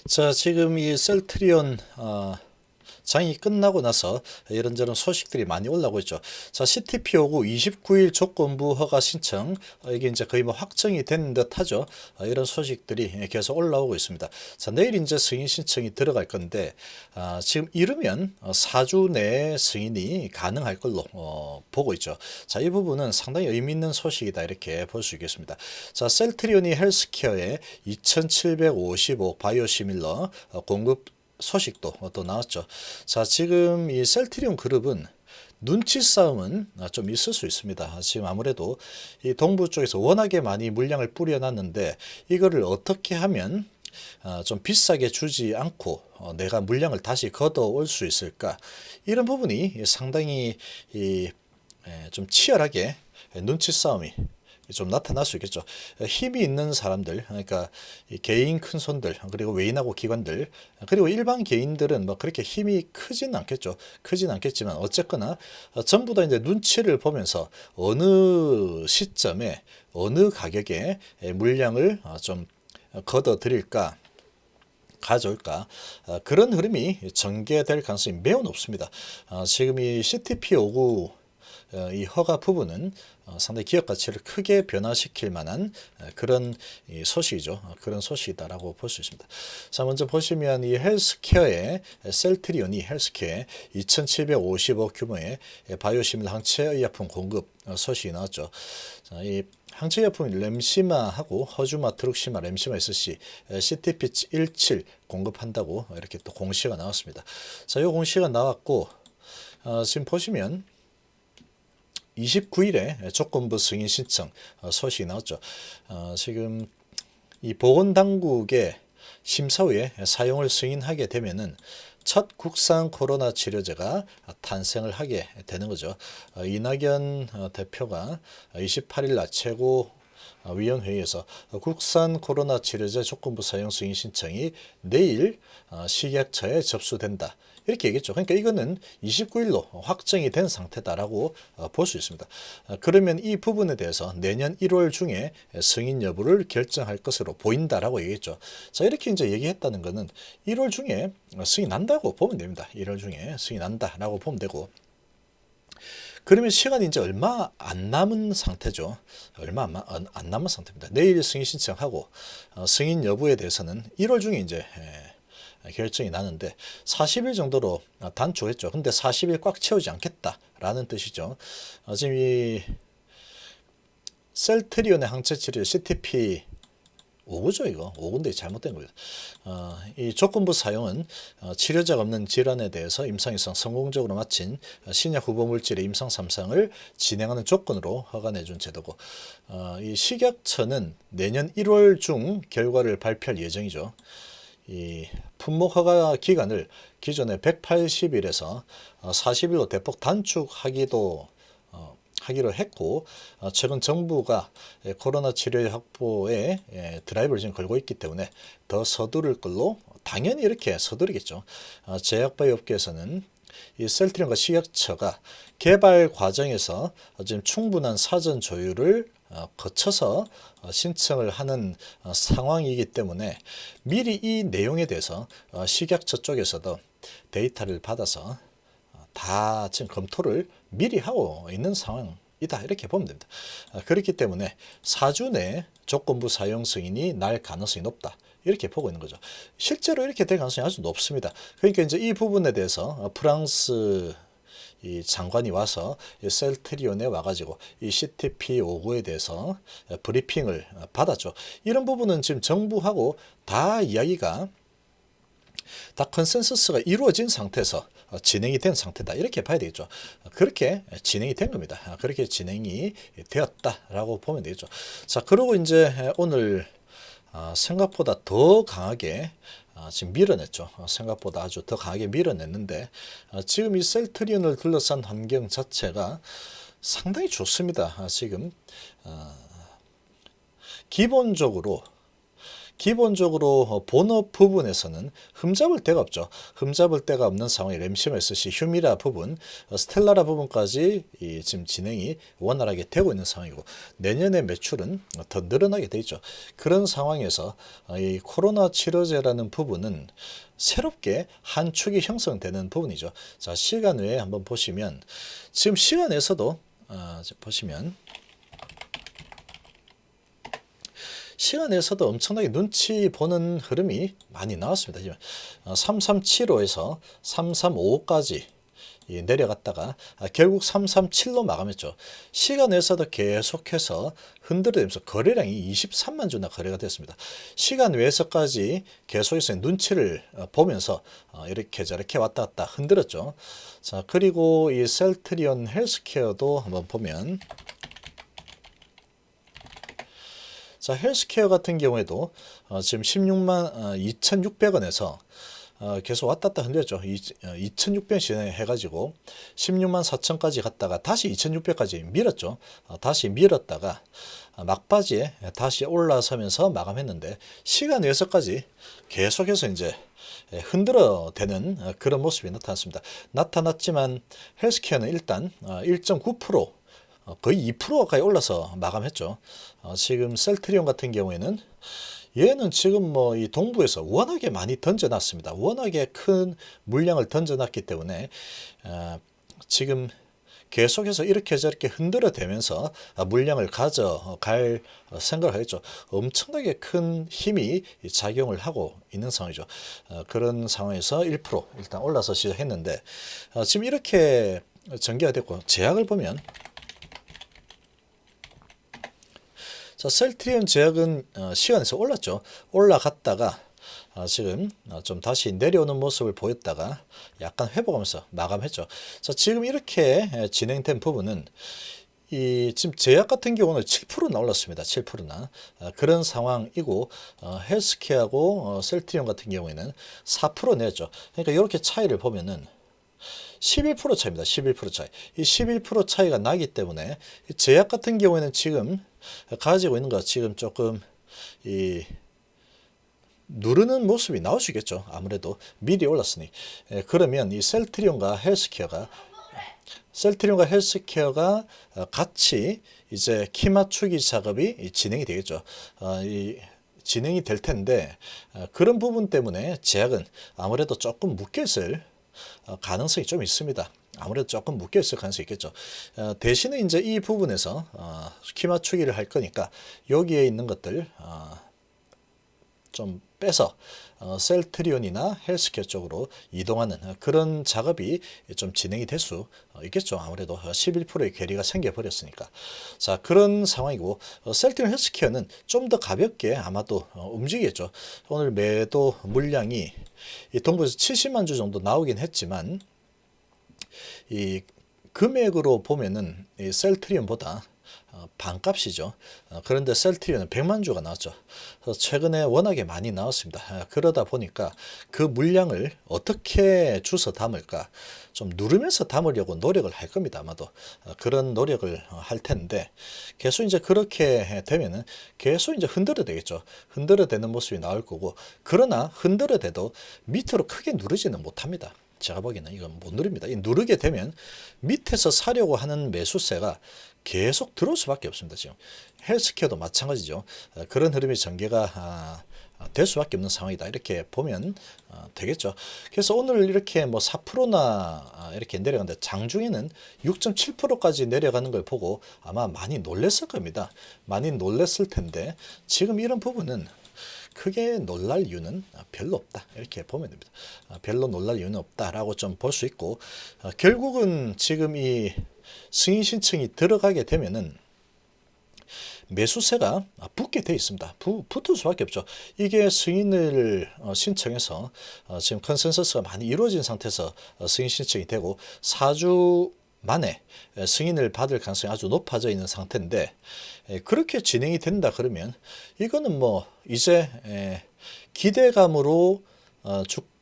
자, 지금 이 셀트리온 장이 끝나고 나서 이런저런 소식들이 많이 올라오고 있죠. 자, CTP 요구 29일 조건부 허가 신청, 이게 이제 거의 뭐 확정이 된 듯 하죠. 이런 소식들이 계속 올라오고 있습니다. 자, 내일 이제 승인 신청이 들어갈 건데, 지금 이르면 4주 내에 승인이 가능할 걸로 보고 있죠. 자, 이 부분은 상당히 의미 있는 소식이다, 이렇게 볼 수 있겠습니다. 자, 셀트리온이 헬스케어에 2755 바이오시밀러 공급 소식도 또 나왔죠. 자, 지금 이 셀트리온 그룹은 눈치 싸움은 좀 있을 수 있습니다. 지금 아무래도 이 동부 쪽에서 워낙에 많이 물량을 뿌려놨는데 이거를 어떻게 하면 좀 비싸게 주지 않고 내가 물량을 다시 걷어올 수 있을까, 이런 부분이 상당히 좀 치열하게 눈치 싸움이 좀 나타날 수 있겠죠. 힘이 있는 사람들, 그러니까 개인 큰 손들, 그리고 외인하고 기관들, 그리고 일반 개인들은 뭐 그렇게 힘이 크진 않겠죠. 크진 않겠지만 어쨌거나 전부 다 이제 눈치를 보면서 어느 시점에 어느 가격에 물량을 좀 걷어 드릴까, 가져올까, 그런 흐름이 전개될 가능성이 매우 높습니다. 지금 이 CTP59 이 허가 부분은 상당히 기업 가치를 크게 변화시킬 만한 그런 소식이죠. 그런 소식이다라고 볼 수 있습니다. 자, 먼저 보시면 이 헬스케어의 셀트리온이 헬스케어에 2,750억 규모의 바이오시밀러 항체 의약품 공급 소식이 나왔죠. 자, 이 항체 의약품 램시마하고 허주마, 트룩시마, 램시마 SC, CTP17 공급한다고 이렇게 또 공시가 나왔습니다. 자, 이 공시가 나왔고, 지금 보시면 29일에 조건부 승인 신청 소식이 나왔죠. 지금 이 보건당국의 심사 후에 사용을 승인하게 되면은 첫 국산 코로나 치료제가 탄생을 하게 되는 거죠. 이낙연 대표가 28일 날 최고 위원회의에서 국산 코로나 치료제 조건부 사용 승인 신청이 내일 식약처에 접수된다, 이렇게 얘기했죠. 그러니까 이거는 29일로 확정이 된 상태다라고 볼 수 있습니다. 그러면 이 부분에 대해서 내년 1월 중에 승인 여부를 결정할 것으로 보인다라고 얘기했죠. 자, 이렇게 이제 얘기했다는 것은 1월 중에 승인 난다고 보면 됩니다. 1월 중에 승인 난다라고 보면 되고, 그러면 시간이 이제 얼마 안 남은 상태죠. 얼마 안 남은 상태입니다. 내일 승인 신청하고 승인 여부에 대해서는 1월 중에 이제 결정이 나는데 40일 정도로 단축했죠. 근데 40일 꽉 채우지 않겠다라는 뜻이죠. 지금 이 셀트리온의 항체 치료 CTP 5구죠, 이거. 5구인데 잘못된 겁니다. 이 조건부 사용은 치료제가 없는 질환에 대해서 임상 이상 성공적으로 마친 신약 후보 물질의 임상 3상을 진행하는 조건으로 허가내준 제도고, 이 식약처는 내년 1월 중 결과를 발표할 예정이죠. 이 품목 허가 기간을 기존의 180일에서 40일로 대폭 단축하기로 했고, 최근 정부가 코로나 치료 확보에 드라이브를 지금 걸고 있기 때문에 더 서두를 걸로, 당연히 이렇게 서두르겠죠. 제약바이오 업계에서는 이 셀트리온과 식약처가 개발 과정에서 지금 충분한 사전 조율을 거쳐서 신청을 하는 상황이기 때문에 미리 이 내용에 대해서 식약처 쪽에서도 데이터를 받아서 다 지금 검토를 미리 하고 있는 상황이다, 이렇게 보면 됩니다. 그렇기 때문에 4주 내에 조건부 사용 승인이 날 가능성이 높다, 이렇게 보고 있는 거죠. 실제로 이렇게 될 가능성이 아주 높습니다. 그러니까 이제 이 부분에 대해서 프랑스 이 장관이 와서 이 셀트리온에 와가지고 이 CTP59에 대해서 브리핑을 받았죠. 이런 부분은 지금 정부하고 다 이야기가 다 컨센서스가 이루어진 상태에서 진행이 된 상태다, 이렇게 봐야 되겠죠. 그렇게 진행이 된 겁니다. 그렇게 진행이 되었다라고 보면 되겠죠. 자, 그리고 이제 오늘 생각보다 더 강하게 지금 밀어냈죠. 생각보다 아주 더 강하게 밀어냈는데, 지금 이 셀트리온을 둘러싼 환경 자체가 상당히 좋습니다. 지금 기본적으로 기본적으로 본업 부분에서는 흠잡을 데가 없죠. 흠잡을 데가 없는 상황이 램시머스, 휴미라 부분, 스텔라라 부분까지 지금 진행이 원활하게 되고 있는 상황이고, 내년에 매출은 더 늘어나게 돼 있죠. 그런 상황에서 이 코로나 치료제라는 부분은 새롭게 한 축이 형성되는 부분이죠. 자, 시간 외에 한번 보시면 지금 시간에서도 보시면 시간에서도 엄청나게 눈치 보는 흐름이 많이 나왔습니다. 지금 3375에서 3355까지 내려갔다가 결국 337로 마감했죠. 시간에서도 계속해서 흔들리면서 거래량이 23만 주나 거래가 됐습니다. 시간 외에서까지 계속해서 눈치를 보면서 이렇게 저렇게 왔다 갔다 흔들었죠. 자, 그리고 이 셀트리온 헬스케어도 한번 보면, 자, 헬스케어 같은 경우에도 지금 16만 2,600원에서 계속 왔다 갔다 흔들렸죠. 2,600원 진행해가지고 16만 4천까지 갔다가 다시 2,600까지 밀었죠. 다시 밀었다가 막바지에 다시 올라서면서 마감했는데, 시간 외에서까지 계속해서 이제 흔들어대는 그런 모습이 나타났습니다. 나타났지만 헬스케어는 일단 1.9%, 거의 2% 가까이 올라서 마감했죠. 지금 셀트리온 같은 경우에는 얘는 지금 뭐 이 동부에서 워낙에 많이 던져놨습니다. 워낙에 큰 물량을 던져놨기 때문에 지금 계속해서 이렇게 저렇게 흔들어대면서 물량을 가져갈 생각을 하겠죠. 엄청나게 큰 힘이 작용을 하고 있는 상황이죠. 그런 상황에서 1% 일단 올라서 시작했는데, 지금 이렇게 전개가 됐고, 제약을 보면, 자, 셀트리온 제약은 시간에서 올랐죠. 올라갔다가 지금 좀 다시 내려오는 모습을 보였다가 약간 회복하면서 마감했죠. 자, 지금 이렇게 진행된 부분은 지금 제약 같은 경우는 7%나 올랐습니다. 7%나 그런 상황이고, 헬스케어하고 셀트리온 같은 경우에는 4% 내었죠. 그러니까 이렇게 차이를 보면은 11% 차이입니다. 11% 차이. 이 11% 차이가 나기 때문에 제약 같은 경우에는 지금 가지고 있는 거 지금 조금 누르는 모습이 나올 수 있겠죠. 아무래도 미리 올랐으니. 그러면 이 셀트리온과 헬스케어가 같이 이제 키 맞추기 작업이 진행이 되겠죠. 진행이 될 텐데, 그런 부분 때문에 제약은 아무래도 조금 묶여 있을 가능성이 좀 있습니다. 아무래도 조금 묶여 있을 가능성이 있겠죠. 대신에 이제 이 부분에서 키 맞추기를 할 거니까 여기에 있는 것들 좀 빼서 셀트리온이나 헬스케어 쪽으로 이동하는 그런 작업이 좀 진행이 될 수 있겠죠. 아무래도 11%의 괴리가 생겨버렸으니까. 자, 그런 상황이고, 셀트리온 헬스케어는 좀 더 가볍게 아마도 움직이겠죠. 오늘 매도 물량이 이 동부에서 70만 주 정도 나오긴 했지만, 이 금액으로 보면은 이 셀트리온보다 반값이죠. 그런데 셀트리온은 100만 주가 나왔죠. 그래서 최근에 워낙에 많이 나왔습니다. 그러다 보니까 그 물량을 어떻게 주워 담을까, 좀 누르면서 담으려고 노력을 할 겁니다. 아마도 그런 노력을 할 텐데, 계속 이제 그렇게 되면은 계속 이제 흔들어 되겠죠. 흔들어 되는 모습이 나올 거고, 그러나 흔들어 대도 밑으로 크게 누르지는 못합니다. 제가 보기에는 이건 못 누릅니다. 이 누르게 되면 밑에서 사려고 하는 매수세가 계속 들어올 수밖에 없습니다. 지금 헬스케어도 마찬가지죠. 그런 흐름이 전개가 될 수밖에 없는 상황이다. 이렇게 보면 되겠죠. 그래서 오늘 이렇게 뭐 4%나 이렇게 내려가는데, 장중에는 6.7%까지 내려가는 걸 보고 아마 많이 놀랐을 겁니다. 많이 놀랐을 텐데, 지금 이런 부분은 크게 놀랄 이유는 별로 없다. 이렇게 보면 됩니다. 별로 놀랄 이유는 없다라고 좀 볼 수 있고, 결국은 지금 이 승인 신청이 들어가게 되면은 매수세가 붙게 돼 있습니다. 붙을 수밖에 없죠. 이게 승인을 신청해서 지금 컨센서스가 많이 이루어진 상태에서 승인 신청이 되고 4주 만에 승인을 받을 가능성이 아주 높아져 있는 상태인데, 그렇게 진행이 된다 그러면 이거는 뭐 이제 기대감으로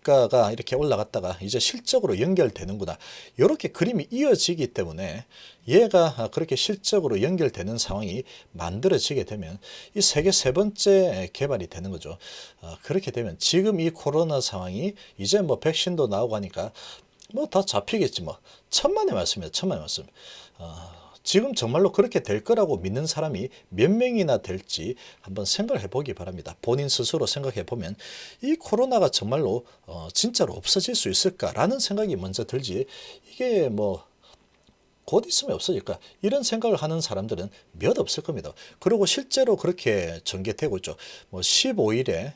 주가가 이렇게 올라갔다가 이제 실적으로 연결되는구나. 이렇게 그림이 이어지기 때문에 얘가 그렇게 실적으로 연결되는 상황이 만들어지게 되면 이 세계 세 번째 개발이 되는 거죠. 그렇게 되면 지금 이 코로나 상황이 이제 뭐 백신도 나오고 하니까 뭐 다 잡히겠지 뭐. 천만의 말씀이에요. 천만의 말씀. 지금 정말로 그렇게 될 거라고 믿는 사람이 몇 명이나 될지 한번 생각을 해보기 바랍니다. 본인 스스로 생각해 보면 이 코로나가 정말로 진짜로 없어질 수 있을까라는 생각이 먼저 들지, 이게 뭐 곧 있으면 없어질까 이런 생각을 하는 사람들은 몇 없을 겁니다. 그리고 실제로 그렇게 전개되고 있죠. 뭐 15일에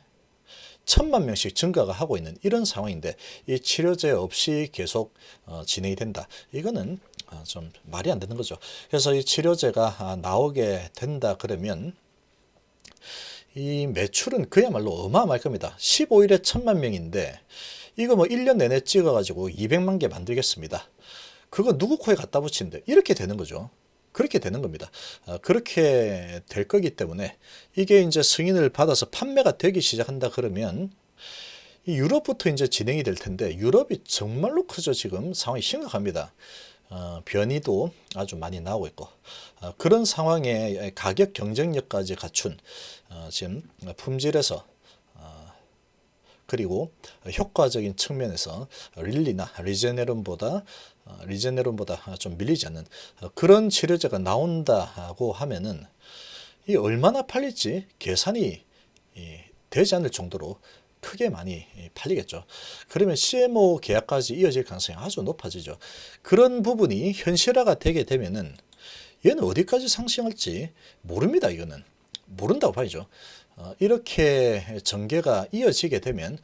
1,000만 명씩 증가가 하고 있는 이런 상황인데 이 치료제 없이 계속 진행이 된다. 이거는 좀 말이 안 되는 거죠. 그래서 이 치료제가 나오게 된다 그러면 이 매출은 그야말로 어마어마할 겁니다. 15일에 1,000만 명인데 이거 뭐 1년 내내 찍어가지고 200만 개 만들겠습니다. 그거 누구 코에 갖다 붙이는데 이렇게 되는 거죠. 그렇게 되는 겁니다. 그렇게 될 거기 때문에 이게 이제 승인을 받아서 판매가 되기 시작한다 그러면 이 유럽부터 이제 진행이 될 텐데 유럽이 정말로 크죠. 지금 상황이 심각합니다. 변이도 아주 많이 나오고 있고 그런 상황에 가격 경쟁력까지 갖춘 지금 품질에서 그리고 효과적인 측면에서 릴리나 리제네론보다 좀 밀리지 않는 그런 치료제가 나온다고 하면은 이 얼마나 팔릴지 계산이 되지 않을 정도로 크게 많이 팔리겠죠. 그러면 CMO 계약까지 이어질 가능성이 아주 높아지죠. 그런 부분이 현실화가 되게 되면은 얘는 어디까지 상승할지 모릅니다. 이거는 모른다고 봐야죠. 이렇게 전개가 이어지게 되면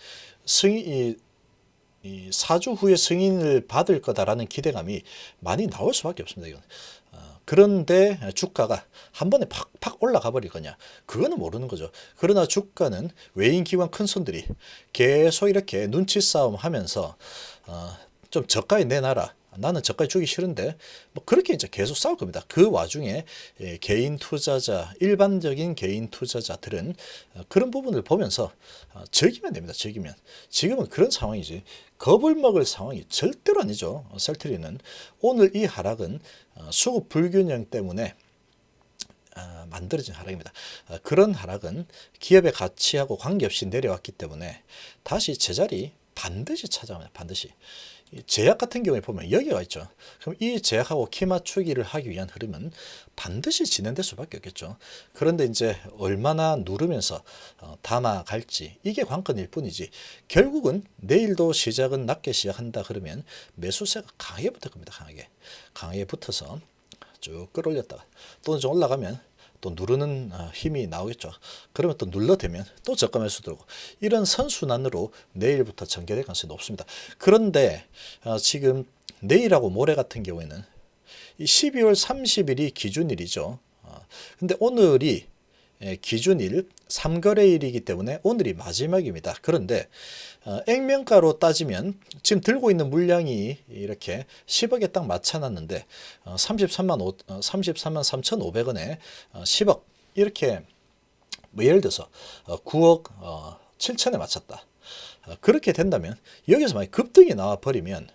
이 4주 후에 승인을 받을 거다라는 기대감이 많이 나올 수밖에 없습니다. 이건. 그런데 주가가 한 번에 팍팍 올라가 버릴 거냐? 그거는 모르는 거죠. 그러나 주가는 외인기관 큰 손들이 계속 이렇게 눈치 싸움 하면서 좀 저가에 내놔라. 나는 저까지 주기 싫은데 뭐 그렇게 이제 계속 싸울 겁니다. 그 와중에 개인 투자자, 일반적인 개인 투자자들은 그런 부분을 보면서 즐기면 됩니다. 즐기면. 지금은 그런 상황이지 겁을 먹을 상황이 절대로 아니죠. 셀트리는 오늘 이 하락은 수급 불균형 때문에 만들어진 하락입니다. 그런 하락은 기업의 가치하고 관계없이 내려왔기 때문에 다시 제자리 반드시 찾아옵니다. 반드시. 제약 같은 경우에 보면 여기가 있죠. 그럼 이 제약하고 키 맞추기를 하기 위한 흐름은 반드시 진행될 수밖에 없겠죠. 그런데 이제 얼마나 누르면서 담아갈지 이게 관건일 뿐이지 결국은 내일도 시작은 낮게 시작한다 그러면 매수세가 강하게 붙을 겁니다. 강하게 붙어서 쭉 끌어올렸다가 또 좀 올라가면 또 누르는 힘이 나오겠죠. 그러면 또 눌러대면 또 저가 매수 들어오고 이런 선순환으로 내일부터 전개될 가능성이 높습니다. 그런데 지금 내일하고 모레 같은 경우에는 이 12월 30일이 기준일이죠. 근데 오늘이 기준일 3거래일이기 때문에 오늘이 마지막입니다. 그런데 액면가로 따지면 지금 들고 있는 물량이 이렇게 10억에 딱 맞춰놨는데 33만 3,500원에 10억 이렇게 뭐 예를 들어서 9억 7천에 맞췄다. 그렇게 된다면 여기서 만약 급등이 나와 버리면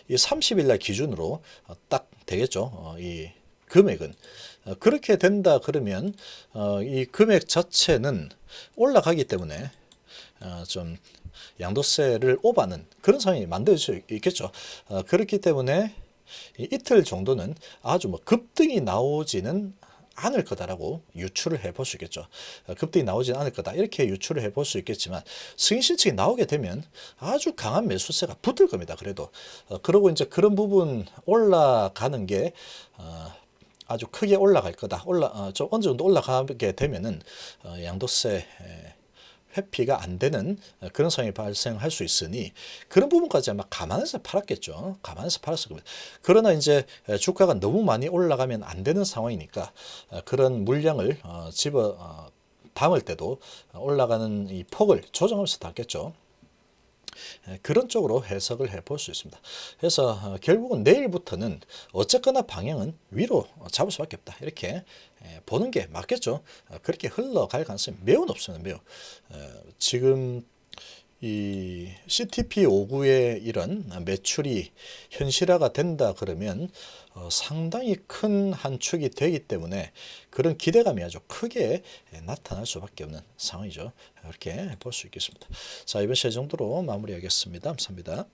이 30일 날 기준으로 딱 되겠죠. 이 금액은 그렇게 된다 그러면 이 금액 자체는 올라가기 때문에 좀 양도세를 오버하는 그런 상황이 만들 수 있겠죠. 그렇기 때문에 이틀 정도는 아주 뭐 급등이 나오지는 않을 거다라고 유추를 해볼 수 있겠죠. 급등이 나오지는 않을 거다 이렇게 유추를 해볼 수 있겠지만 승인 신청이 나오게 되면 아주 강한 매수세가 붙을 겁니다. 그래도 그러고 이제 그런 부분 올라가는 게 아주 크게 올라갈 거다. 좀 어느 정도 올라가게 되면은 양도세 회피가 안 되는 그런 상황이 발생할 수 있으니 그런 부분까지 아마 감안해서 팔았겠죠. 감안해서 팔았을 겁니다. 그러나 이제 주가가 너무 많이 올라가면 안 되는 상황이니까 그런 물량을 담을 때도 올라가는 이 폭을 조정하면서 담겠죠. 그런 쪽으로 해석을 해볼 수 있습니다. 그래서 결국은 내일부터는 어쨌거나 방향은 위로 잡을 수밖에 없다. 이렇게 보는 게 맞겠죠. 그렇게 흘러갈 가능성이 매우 높습니다. 매우. 지금 이 CTP59의 이런 매출이 현실화가 된다 그러면 상당히 큰 한 축이 되기 때문에 그런 기대감이 아주 크게 나타날 수밖에 없는 상황이죠. 이렇게 볼 수 있겠습니다. 자, 이번 시간 정도로 마무리하겠습니다. 감사합니다.